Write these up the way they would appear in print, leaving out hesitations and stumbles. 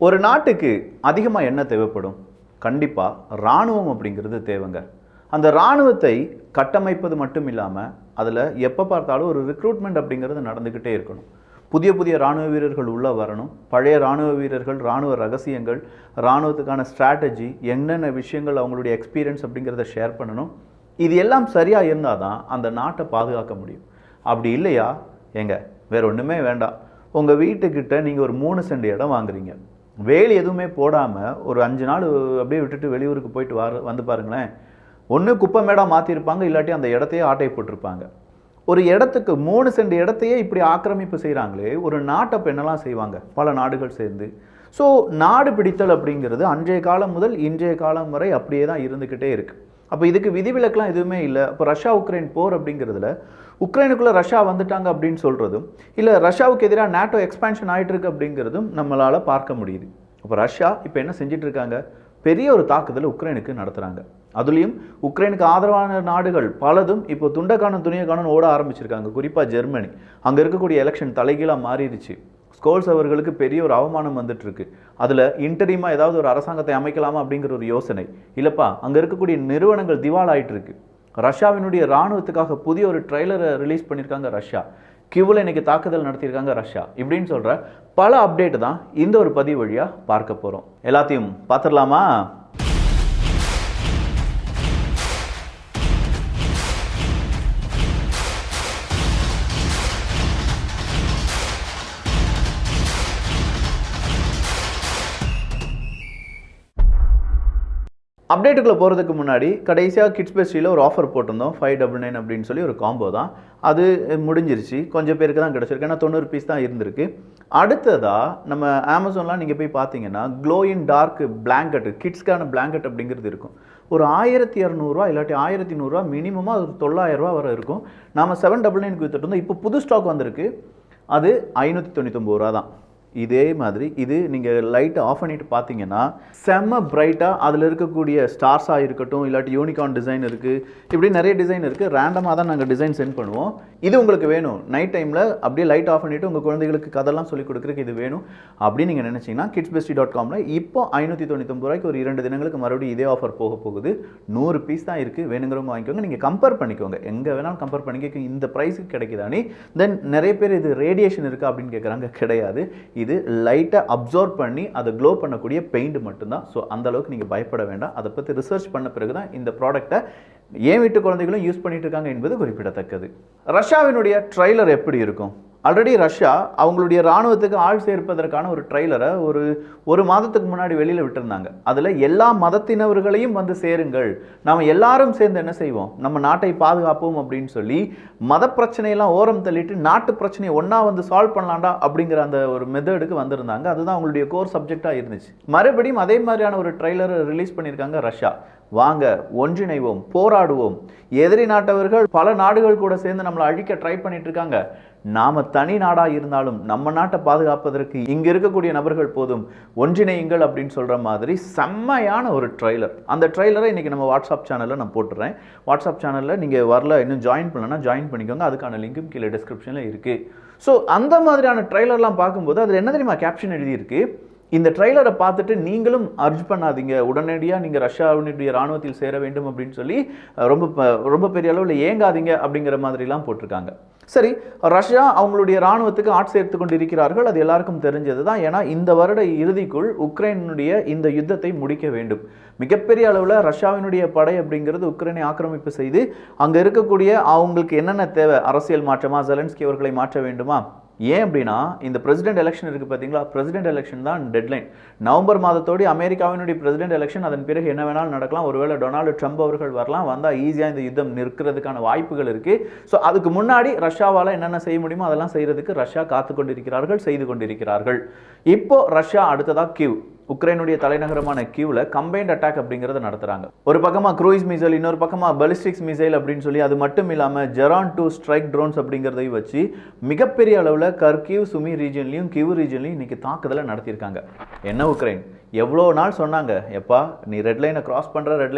ஒரு நாட்டுக்கு அதிகமாக என்ன தேவைப்படும்? கண்டிப்பாக இராணுவம் அப்படிங்கிறது தேவைங்க. அந்த இராணுவத்தை கட்டமைப்பது மட்டும் இல்லாமல் அதில் எப்போ பார்த்தாலும் ஒரு ரிக்ரூட்மெண்ட் அப்படிங்கிறது நடந்துக்கிட்டே இருக்கணும். புதிய புதிய இராணுவ வீரர்கள் உள்ளே வரணும். பழைய இராணுவ வீரர்கள், இராணுவ ரகசியங்கள், இராணுவத்துக்கான ஸ்ட்ராட்டஜி, என்னென்ன விஷயங்கள் அவங்களுடைய எக்ஸ்பீரியன்ஸ் அப்படிங்கிறத ஷேர் பண்ணணும். இது எல்லாம் சரியாக இருந்தால் தான் அந்த நாட்டை பாதுகாக்க முடியும். அப்படி இல்லையா வேறு ஒன்றுமே வேண்டாம். உங்கள் வீட்டுக்கிட்ட நீங்கள் ஒரு 3 சென்ட் இடம் வாங்குறீங்க. வேலி எதுவுமே போடாமல் ஒரு 5 நாள் அப்படியே விட்டுட்டு வெளியூருக்கு போயிட்டு வந்து பாருங்களேன். ஒன்று குப்பை மேடாக மாற்றிருப்பாங்க, இல்லாட்டி அந்த இடத்தையே ஆட்டை போட்டிருப்பாங்க. ஒரு இடத்துக்கு 3 சென்ட் இடத்தையே இப்படி ஆக்கிரமிப்பு செய்கிறாங்களே, ஒரு நாட்டை இப்போ என்னெல்லாம் செய்வாங்க பல நாடுகள் சேர்ந்து. ஸோ நாடு பிடித்தல் அப்படிங்கிறது அன்றைய காலம் முதல் இன்றைய காலம் வரை அப்படியே தான் இருந்துக்கிட்டே இருக்குது. அப்போ இதுக்கு விதிவிலக்கெலாம் எதுவுமே இல்லை. அப்போ ரஷ்யா உக்ரைன் போர் அப்படிங்கிறதுல உக்ரைனுக்குள்ளே ரஷ்யா வந்துட்டாங்க அப்படின்னு சொல்கிறதும், இல்லை ரஷ்யாவுக்கு எதிராக நேட்டோ எக்ஸ்பான்ஷன் ஆகிட்டு இருக்கு அப்படிங்கிறதும் நம்மளால் பார்க்க முடியுது. அப்போ ரஷ்யா இப்போ என்ன செஞ்சிட்டு இருக்காங்க? பெரிய ஒரு தாக்குதல் உக்ரைனுக்கு நடத்துகிறாங்க. அதுலேயும் உக்ரைனுக்கு ஆதரவான நாடுகள் பலதும் இப்போ துண்டக்கானம் துணியக்கானம் ஓட ஆரம்பிச்சிருக்காங்க. குறிப்பாக ஜெர்மனி. அங்கே இருக்கக்கூடிய எலெக்ஷன் தலைகீழாக மாறிடுச்சு. ஸ்கோல்ஸ் அவர்களுக்கு பெரிய ஒரு அவமானம் வந்துட்டு இருக்கு. அதில் இன்டரிமா ஏதாவது ஒரு அரசாங்கத்தை அமைக்கலாமா அப்படிங்கிற ஒரு யோசனை இல்லைப்பா. அங்கே இருக்கக்கூடிய நிறுவனங்கள் திவால் ஆகிட்டு இருக்கு. ரஷ்யாவினுடைய இராணுவத்துக்காக புதிய ஒரு ட்ரெய்லரை ரிலீஸ் பண்ணியிருக்காங்க ரஷ்யா. கியூவில் இன்னைக்கு தாக்குதல் நடத்தியிருக்காங்க ரஷ்யா. இப்படின்னு சொல்கிற பல அப்டேட் தான் இந்த ஒரு பதிவு வழியாக பார்க்க போகிறோம். எல்லாத்தையும் பார்த்துடலாமா? அப்டேட்டுக்குள்ளே போகிறதுக்கு முன்னாடி கடைசியாக கிட்ஸ் பெஸ்ட்ரியில் ஒரு ஆஃபர் போட்டிருந்தோம். 599 அப்படின்னு சொல்லி ஒரு காம்போ தான். அது முடிஞ்சிருச்சு. கொஞ்சம் பேருக்கு தான் கிடச்சிருக்கு. ஏன்னா 90 பீஸ் தான் இருந்திருக்கு. அடுத்ததாக நம்ம அமேசான்லாம் நீங்கள் போய் பார்த்தீங்கன்னா க்ளோ இன் டார்க் பிளாங்கெட், கிட்ஸ்க்கான பிளாங்கெட் அப்படிங்கிறது இருக்கும். ஒரு 1200 இல்லாட்டி 1100 மினிமமாக ஒரு 900 வரை இருக்கும். நாம் 799 வித்துட்டு இருந்தோம். இப்போ புது ஸ்டாக் வந்திருக்கு. அது 599 தான். இதே மாதிரி இது நீங்கள் லைட்டை ஆஃப் பண்ணிட்டு பார்த்தீங்கன்னா செம்ம பிரைட்டாக அதில் இருக்கக்கூடிய ஸ்டார்ஸாக இருக்கட்டும், இல்லாட்டி யூனிகார்ன் டிசைன் இருக்குது. இப்படி நிறைய டிசைன் இருக்குது. ரேண்டமாக தான் நாங்கள் டிசைன் சென்ட் பண்ணுவோம். இது உங்களுக்கு வேணும், நைட் டைமில் அப்படியே லைட் ஆஃப் பண்ணிவிட்டு உங்கள் குழந்தைகளுக்கு கதெல்லாம் சொல்லிக் கொடுக்குறதுக்கு இது வேணும் அப்படின்னு நீங்கள் நினச்சிங்கன்னா kidsbestie.comல இப்போ 599 ஒரு 2 தினங்களுக்கு மறுபடியும் இதே ஆஃபர் போக போகுது. 100 பீஸ் தான் இருக்குது. வேணுங்கிறவங்க வாங்கிக்கோங்க. நீங்கள் கம்பேர் பண்ணிக்கோங்க, எங்கே வேணாலும் கம்பேர் பண்ணிக்க. இந்த ப்ரைஸுக்கு கிடைக்குதானே? தென் நிறைய பேர் இது ரேடியேஷன் இருக்கா அப்படின்னு கேட்குறாங்க. கிடையாது. இது லைட்டை அப்சர்வ் பண்ணி அதை க்ளோ பண்ணக்கூடிய பெயிண்ட் மட்டும்தான். ஸோ அந்த அளவுக்கு நீங்கள் பயப்பட வேண்டாம். அதை பற்றி ரிசர்ச் பண்ண பிறகு தான் இந்த ப்ராடக்டை ஏன் வீட்டு குழந்தைகளும் யூஸ் பண்ணிட்டு இருக்காங்க என்பது குறிப்பிடத்தக்கது. ரஷ்யாவினுடைய ட்ரெய்லர் எப்படி இருக்கும்? ஆல்ரெடி ரஷ்யா அவங்களுடைய இராணுவத்துக்கு ஆள் சேர்ப்பதற்கான ஒரு ட்ரெய்லரை ஒரு மாதத்துக்கு முன்னாடி வெளியில் விட்டுருந்தாங்க. அதில் எல்லா மதத்தினவர்களையும் வந்து சேருங்கள், நாம் எல்லாரும் சேர்ந்து என்ன செய்வோம், நம்ம நாட்டை பாதுகாப்போம் அப்படின்னு சொல்லி மத பிரச்சனையெல்லாம் ஓரம் தள்ளிட்டு நாட்டு பிரச்சனையை ஒன்றா வந்து சால்வ் பண்ணலாண்டா அப்படிங்கிற அந்த ஒரு மெத்தடுக்கு வந்திருந்தாங்க. அதுதான் அவங்களுடைய கோர் சப்ஜெக்டாக இருந்துச்சு. மறுபடியும் அதே மாதிரியான ஒரு ட்ரெய்லரை ரிலீஸ் பண்ணியிருக்காங்க ரஷ்யா. வாங்க ஒன்றிணைவோம், போராடுவோம். எதிரி நாட்டவர்கள் பல நாடுகள் கூட சேர்ந்து நம்மளை அழிக்க ட்ரை பண்ணிட்டு இருக்காங்க. நாம தனி நாடாக இருந்தாலும் நம்ம நாட்டை பாதுகாப்பதற்கு இங்கே இருக்கக்கூடிய நபர்கள் போதும், ஒன்றிணையுங்கள் அப்படின்னு சொல்கிற மாதிரி செம்மையான ஒரு ட்ரெய்லர். அந்த ட்ரெய்லரை இன்றைக்கி நம்ம வாட்ஸ்அப் சேனலில் நான் போட்டுறேன். வாட்ஸ்அப் சேனலில் நீங்கள் வரல, இன்னும் ஜாயின் பண்ணலன்னா ஜாயின் பண்ணிக்கோங்க. அதுக்கான லிங்க்கும் கீழே டிஸ்கிரிப்ஷனில் இருக்குது. ஸோ அந்த மாதிரியான ட்ரெய்லர்லாம் பார்க்கும்போது அதில் என்ன தெரியுமா கேப்ஷன் எழுதியிருக்கு? இந்த ட்ரெய்லரை பார்த்துட்டு நீங்களும் அர்ஜ் பண்ணாதீங்க, உடனடியாக நீங்கள் ரஷ்யாவினுடைய இராணுவத்தில் சேர வேண்டும் அப்படின்னு சொல்லி ரொம்ப பெரிய அளவில் ஏங்காதீங்க அப்படிங்கிற மாதிரிலாம் போட்டிருக்காங்க. சரி, ரஷ்யா அவங்களுடைய இராணுவத்துக்கு ஆட்சேர்த்து கொண்டு இருக்கிறார்கள். அது எல்லாருக்கும் தெரிஞ்சது தான். ஏன்னா இந்த வருட இறுதிக்குள் உக்ரைனுடைய இந்த யுத்தத்தை முடிக்க வேண்டும். மிகப்பெரிய அளவில் ரஷ்யாவினுடைய படை அப்படிங்கிறது உக்ரைனை ஆக்கிரமிப்பு செய்து அங்கே இருக்கக்கூடிய அவங்களுக்கு என்னென்ன தேவை, அரசியல் மாற்றமா, ஜெலன்ஸ்கி அவர்களை மாற்ற வேண்டுமா? ஏன் அப்படின்னா இந்த பிரசிடென்ட் எலெக்ஷன் இருக்குது பார்த்தீங்களா, பிரசிடென்ட் எலெக்ஷன் தான் டெட்லைன். நவம்பர் மாதத்தோடு அமெரிக்காவினுடைய பிரசிடென்ட் எலெக்ஷன். அதன் பிறகு என்ன வேணாலும் நடக்கலாம். ஒருவேளை டொனால்டு ட்ரம்ப் அவர்கள் வரலாம், வந்தால் ஈஸியாக இந்த யுத்தம் நிற்கிறதுக்கான வாய்ப்புகள் இருக்குது. ஸோ அதுக்கு முன்னாடி ரஷ்யாவால் என்னென்ன செய்ய முடியுமோ அதெல்லாம் செய்கிறதுக்கு ரஷ்யா காத்து கொண்டிருக்கிறார்கள், செய்து கொண்டிருக்கிறார்கள். இப்போ ரஷ்யா அடுத்ததாக கீவ், உக்ரைனுடைய தலைநகரமான கீவ்ல கம்பைன்ட் அட்டாக் அப்படிங்கிறத நடத்துறாங்க. ஒரு பக்கமா க்ரூயிஸ் மிசைல், இன்னொரு பக்கமா பலிஸ்டிக்ஸ் மிசைல் அப்படின்னு சொல்லி, அது மட்டும் இல்லாமல் ஜெரான் 2 ஸ்ட்ரைக் ட்ரோன்ஸ் அப்படிங்கிறதையும் வச்சு மிகப்பெரிய அளவில் கர்கிவ், சுமி ரீஜன்லையும் கிவ் ரீஜன்லையும் இன்னைக்கு தாக்குதலை நடத்தியிருக்காங்க. என்ன உக்ரைன் எவ்வளோ நாள் சொன்னாங்க, எப்பா நீ ரெட் லைனை கிராஸ்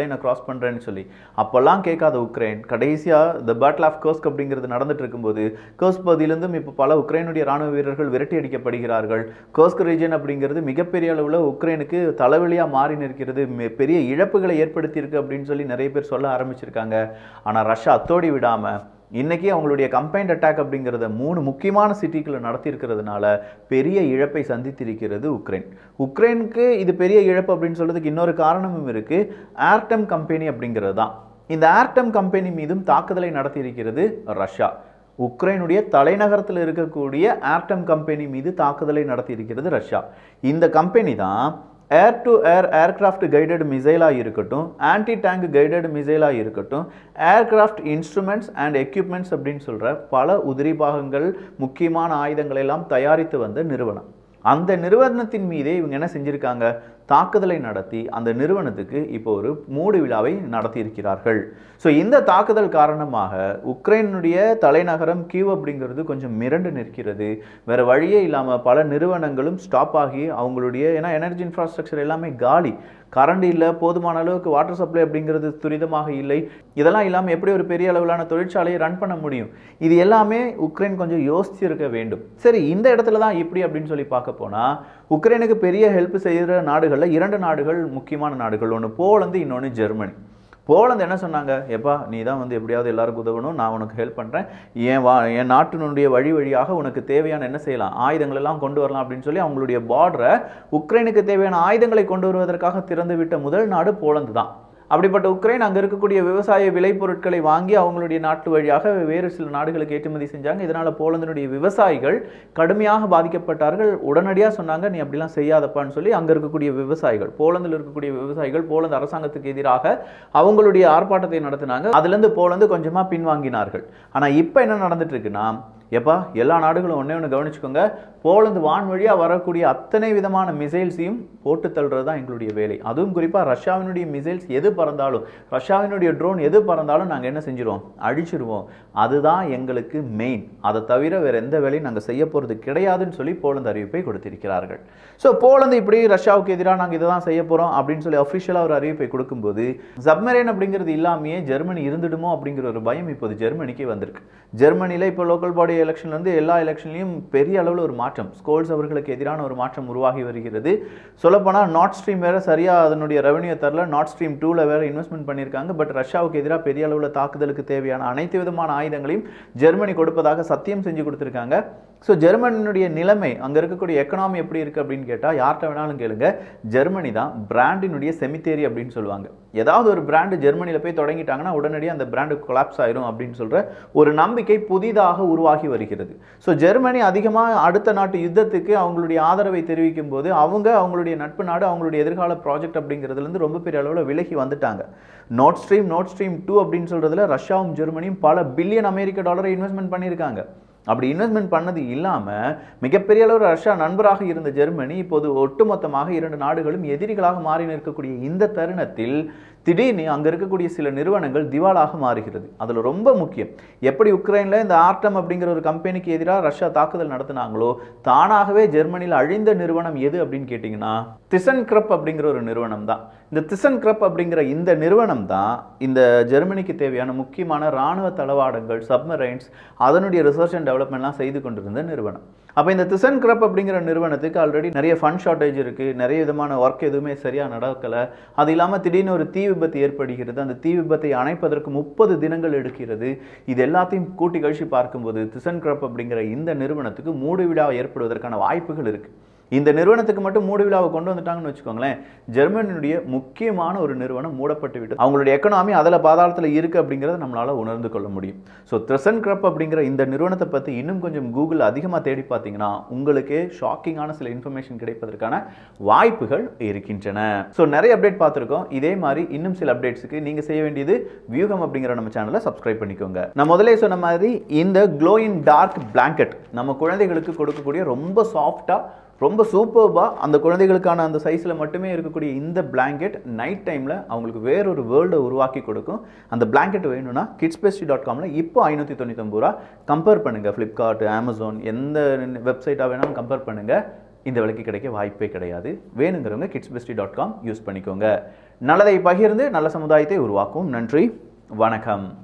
பண்ணுறேன்னு சொல்லி. அப்போல்லாம் கேட்காத உக்ரைன் கடைசியாக த பேட்டில் ஆஃப் கர்ஸ்க் அப்படிங்கிறது நடந்துட்டு இருக்கும்போது கர்ஸ்க் பகுதியிலிருந்தும் இப்போ பல உக்ரைனுடைய ராணுவ வீரர்கள் விரட்டி அடிக்கப்படுகிறார்கள். கர்ஸ்க் ரீஜன் அப்படிங்கிறது மிகப்பெரிய அளவில் உக்ரைனுக்கு தலைவலியாக மாறி நிற்கிறது, பெரிய இழப்புகளை ஏற்படுத்தியிருக்கு அப்படின்னு சொல்லி நிறைய பேர் சொல்ல ஆரம்பிச்சிருக்காங்க. ஆனால் ரஷ்யா அத்தோடி விடாமல் இன்றைக்கி அவங்களுடைய கம்பைன்ட் அட்டாக் அப்படிங்கிறத 3 முக்கியமான சிட்டிகளை நடத்தியிருக்கிறதுனால பெரிய இழப்பை சந்தித்திருக்கிறது உக்ரைனுக்கு. இது பெரிய இழப்பு அப்படின்னு சொல்கிறதுக்கு இன்னொரு காரணமும் இருக்குது. ஏர்டெம் கம்பெனி அப்படிங்கிறது தான். இந்த ஏர்டெம் கம்பெனி மீதும் தாக்குதலை நடத்தியிருக்கிறது ரஷ்யா. உக்ரைனுடைய தலைநகரத்தில் இருக்கக்கூடிய ஏர்டெம் கம்பெனி மீது தாக்குதலை நடத்தியிருக்கிறது ரஷ்யா. இந்த கம்பெனி தான் ஏர் டு ஏர்கிராஃப்ட் கைடட் மிசைலாக இருக்கட்டும், ஆன்டி டேங்க் கைடட் மிசைலாக இருக்கட்டும், ஏர்கிராஃப்ட் இன்ஸ்ட்ருமெண்ட்ஸ் அண்ட் எக்யூப்மெண்ட்ஸ் அப்படின்னு சொல்கிற பல உதிரி பாகங்கள், முக்கியமான ஆயுதங்களை எல்லாம் தயாரித்து வந்த நிறுவனம். அந்த நிறுவனத்தின் மீதே இவங்க என்ன செஞ்சுருக்காங்க, தாக்குதலை நடத்தி அந்த நிறுவனத்துக்கு இப்போ ஒரு மூடு விழாவை நடத்தியிருக்கிறார்கள். ஸோ இந்த தாக்குதல் காரணமாக உக்ரைனுடைய தலைநகரம் கீவ் அப்படிங்கிறது கொஞ்சம் மிரண்டு நிற்கிறது. வேறு வழியே இல்லாமல் பல நிறுவனங்களும் ஸ்டாப் ஆகி அவங்களுடைய, ஏன்னா எனர்ஜி இன்ஃப்ராஸ்ட்ரக்சர் எல்லாமே காலி, கரண்ட் இல்லை, போதுமான அளவுக்கு வாட்டர் சப்ளை அப்படிங்கிறது துரிதமாக இல்லை. இதெல்லாம் இல்லாமல் எப்படி ஒரு பெரிய அளவிலான தொழிற்சாலையை ரன் பண்ண முடியும்? இது எல்லாமே உக்ரைன் கொஞ்சம் யோசிச்சிருக்க வேண்டும். சரி, இந்த இடத்துல தான் இப்படி அப்படின்னு சொல்லி பார்க்க போனால் உக்ரைனுக்கு பெரிய ஹெல்ப் செய்கிற நாடுகளில் 2 நாடுகள் முக்கியமான நாடுகள். ஒன்று போலந்து, இன்னொன்று ஜெர்மனி. போலந்து என்ன சொன்னாங்க, எப்பா நீ தான் வந்து எப்படியாவது எல்லாருக்கும் உதவணும், நான் உனக்கு ஹெல்ப் பண்ணுறேன், என் நாட்டினுடைய வழியாக உனக்கு தேவையான என்ன செய்யலாம், ஆயுதங்கள் எல்லாம் கொண்டு வரலாம் அப்படின்னு சொல்லி அவங்களுடைய பார்டரை உக்ரைனுக்கு தேவையான ஆயுதங்களை கொண்டு வருவதற்காக திறந்து விட்ட முதல் நாடு போலந்து தான். அப்படிப்பட்ட உக்ரைன் அங்கே இருக்கக்கூடிய விவசாய விளைபொருட்களை வாங்கி அவங்களுடைய நாட்டு வழியாக வேறு சில நாடுகளுக்கு ஏற்றுமதி செஞ்சாங்க. இதனால் போலந்தினுடைய விவசாயிகள் கடுமையாக பாதிக்கப்பட்டார்கள். உடனடியாக சொன்னாங்க, நீ அப்படிலாம் செய்யாதப்பான்னு சொல்லி அங்கே இருக்கக்கூடிய விவசாயிகள், போலந்தில் இருக்கக்கூடிய விவசாயிகள் போலந்து அரசாங்கத்துக்கு எதிராக அவங்களுடைய ஆர்ப்பாட்டத்தை நடத்தினாங்க. அதுலேருந்து போலந்து கொஞ்சமாக பின்வாங்கினார்கள். ஆனால் இப்போ என்ன நடந்துட்டு இருக்குன்னா, எப்பா எல்லா நாடுகளும் ஒன்று கவனிச்சுக்கோங்க, போலந்து வான் வழியாக வரக்கூடிய அத்தனை விதமான மிசைல்ஸையும் போட்டு தள்ளுறது தான் எங்களுடைய வேலை. அதுவும் குறிப்பாக ரஷ்யாவினுடைய மிசைல்ஸ் எது பறந்தாலும், ரஷ்யாவினுடைய ட்ரோன் எது பறந்தாலும் நாங்கள் என்ன செஞ்சிருவோம், அழிச்சிருவோம். அதுதான் எங்களுக்கு மெயின். அதை தவிர வேறு எந்த வேலையும் நாங்கள் செய்ய போகிறது கிடையாதுன்னு சொல்லி போலந்து அறிவிப்பை கொடுத்திருக்கிறார்கள். ஸோ போலந்து இப்படி ரஷ்யாவுக்கு எதிராக நாங்கள் இதை தான் செய்ய போகிறோம் அப்படின்னு சொல்லி அஃபிஷியலாக ஒரு அறிவிப்பை கொடுக்கும்போது சப்மரைன் அப்படிங்கிறது இல்லாமையே ஜெர்மனி இருந்துடுமோ அப்படிங்கிற ஒரு பயம் இப்போது ஜெர்மனிக்கு வந்திருக்கு. ஜெர்மனியில் இப்போ லோக்கல் பாடி எலெக்ஷன்லேருந்து எல்லா எலெக்ஷன்லையும் பெரிய அளவில் ஒரு மாற்றம், ஸ்கோல்ஸ் அவர்களுக்கு எதிரான ஒரு மாற்றம் உருவாகி வருகிறது. சொல்லப்போனால் நார்த் ஸ்ட்ரீம் வேறு சரியாக அதனுடைய ரெவன்யூ தரல, நார்த் ஸ்ட்ரீம் 2ல வேறு இன்வெஸ்ட்மெண்ட் பண்ணியிருக்காங்க. பட் ரஷ்யாவுக்கு எதிராக பெரிய அளவில் தாக்குதலுக்கு தேவையான அனைத்து விதமான ஆயுதங்களையும் ஜெர்மனி கொடுப்பதாக சத்தியம் செஞ்சு கொடுத்துருக்காங்க. ஸோ ஜெர்மனியுடைய நிலைமை, அங்கே இருக்கக்கூடிய எக்கனாமி எப்படி இருக்குது அப்படின்னு கேட்டால் யார்கிட்ட வேணாலும் கேளுங்க, ஜெர்மனி தான் பிராண்டினுடைய செமித்தேரி அப்படின்னு சொல்லுவாங்க. ஏதாவது ஒரு பிராண்டு ஜெர்மனியில் போய் தொடங்கிட்டாங்கன்னா உடனடியாக அந்த பிராண்டு கொலாப்ஸ் ஆயிரும் அப்படின்னு சொல்கிற ஒரு நம்பிக்கை புதிதாக உருவாகி வருகிறது. ஸோ ஜெர்மனி அதிகமாக அடுத்த நாட்டு யுத்தத்துக்கு அவங்களுடைய ஆதரவை தெரிவிக்கும் போது அவங்களுடைய நட்பு நாடு அவங்களுடைய எதிர்கால ப்ராஜெக்ட் அப்படிங்கிறதுலேருந்து ரொம்ப பெரிய அளவில் விலகி வந்துட்டாங்க. நார்த் ஸ்ட்ரீம் 2 அப்படின்னு சொல்கிறதுல ரஷ்யாவும் ஜெர்மனியும் பல பில்லியன் அமெரிக்க டாலரை இன்வெஸ்ட்மெண்ட் பண்ணியிருக்காங்க. அப்படி இன்வெஸ்ட்மெண்ட் பண்ணது இல்லாமல் மிகப்பெரிய அளவில் ரஷ்யா நண்பராக இருந்த ஜெர்மனி இப்போது ஒட்டுமொத்தமாக 2 நாடுகளும் எதிரிகளாக மாறி நிற்கக்கூடிய இந்த தருணத்தில் திடீர்னு அங்கே இருக்கக்கூடிய சில நிறுவனங்கள் திவாலாக மாறுகிறது. அதில் ரொம்ப முக்கியம், எப்படி உக்ரைனில் இந்த ஆர்டம் அப்படிங்கிற ஒரு கம்பெனிக்கு எதிராக ரஷ்யா தாக்குதல் நடத்தினாங்களோ, தானாகவே ஜெர்மனியில் அழிந்த நிறுவனம் எது அப்படின்னு கேட்டிங்கன்னா திசன்கிரப் அப்படிங்கிற ஒரு நிறுவனம் தான். இந்த திசன்கிரப் அப்படிங்கிற இந்த நிறுவனம் தான் இந்த ஜெர்மனிக்கு தேவையான முக்கியமான இராணுவ தளவாடங்கள், சப்மரைன்ஸ், அதனுடைய ரிசர்ச் அண்ட் டெவலப்மெண்ட்லாம் செய்து கொண்டிருந்த நிறுவனம். அப்போ இந்த திசன்கிரப் அப்படிங்கிற நிறுவனத்துக்கு ஆல்ரெடி நிறைய ஃபண்ட் ஷார்ட்டேஜ் இருக்குது, நிறைய விதமான ஒர்க் எதுவுமே சரியாக நடக்கலை. அது இல்லாமல் திடீர்னு ஒரு தீ விபத்து ஏற்படுகிறது. அந்த தீ விபத்தை அணைப்பதற்கு 30 தினங்கள் எடுக்கிறது. இது எல்லாத்தையும் கூட்டி கழிச்சு பார்க்கும்போது திசன்கிரப் அப்படிங்கிற இந்த நிறுவனத்துக்கு மூடு விழா ஏற்படுவதற்கான வாய்ப்புகள் இருக்குது. இந்த நிறுவனத்துக்கு மட்டும் மூடு விழாவை கொண்டு வந்துட்டாங்கன்னு வச்சுக்கோங்களேன், ஜெர்மனியுடைய முக்கியமான ஒரு நிறுவனம் மூடப்பட்டு விட்டு அவங்களுடைய எக்கனாமி அதில் பாதாளத்தில் இருக்குது அப்படிங்கிறத நம்மளால் உணர்ந்து கொள்ள முடியும். ஸோ திசன்கிரப் அப்படிங்கிற இந்த நிறுவனத்தை பற்றி இன்னும் கொஞ்சம் கூகுள் அதிகமாக தேடி பார்த்தீங்கன்னா உங்களுக்கே ஷாக்கிங்கான சில இன்ஃபர்மேஷன் கிடைப்பதற்கான வாய்ப்புகள் இருக்கின்றன. ஸோ நிறைய அப்டேட் பார்த்துருக்கோம். இதே மாதிரி இன்னும் சில அப்டேட்ஸுக்கு நீங்கள் செய்ய வேண்டியது வியூகம் அப்படிங்கிற நம்ம சேனலை சப்ஸ்கிரைப் பண்ணிக்கோங்க. நான் முதலே சொன்ன மாதிரி இந்த க்ளோ இன் டார்க் பிளாங்கெட் நம்ம குழந்தைகளுக்கு கொடுக்கக்கூடிய ரொம்ப சாஃப்டாக, ரொம்ப சூப்பர்பாக, அந்த குழந்தைகளுக்கான அந்த சைஸில் மட்டுமே இருக்கக்கூடிய இந்த பிளாங்கெட் நைட் டைமில் அவங்களுக்கு வேறொரு வேர்ல்டை உருவாக்கி கொடுக்கும். அந்த பிளாங்கெட் வேணும்னா kidsbestie.comல இப்போ 599 ரூபா. கம்பேர் பண்ணுங்கள், ஃப்ளிப்கார்ட், அமேசான், எந்த வெப்சைட்டாக வேணாலும் கம்பேர் பண்ணுங்கள். இந்த விலைக்கு கிடைக்க வாய்ப்பே கிடையாது. வேணுங்கிறவங்க kidsbestie.com யூஸ் பண்ணிக்கோங்க. நல்லதை பகிர்ந்து நல்ல சமுதாயத்தை உருவாக்கும். நன்றி, வணக்கம்.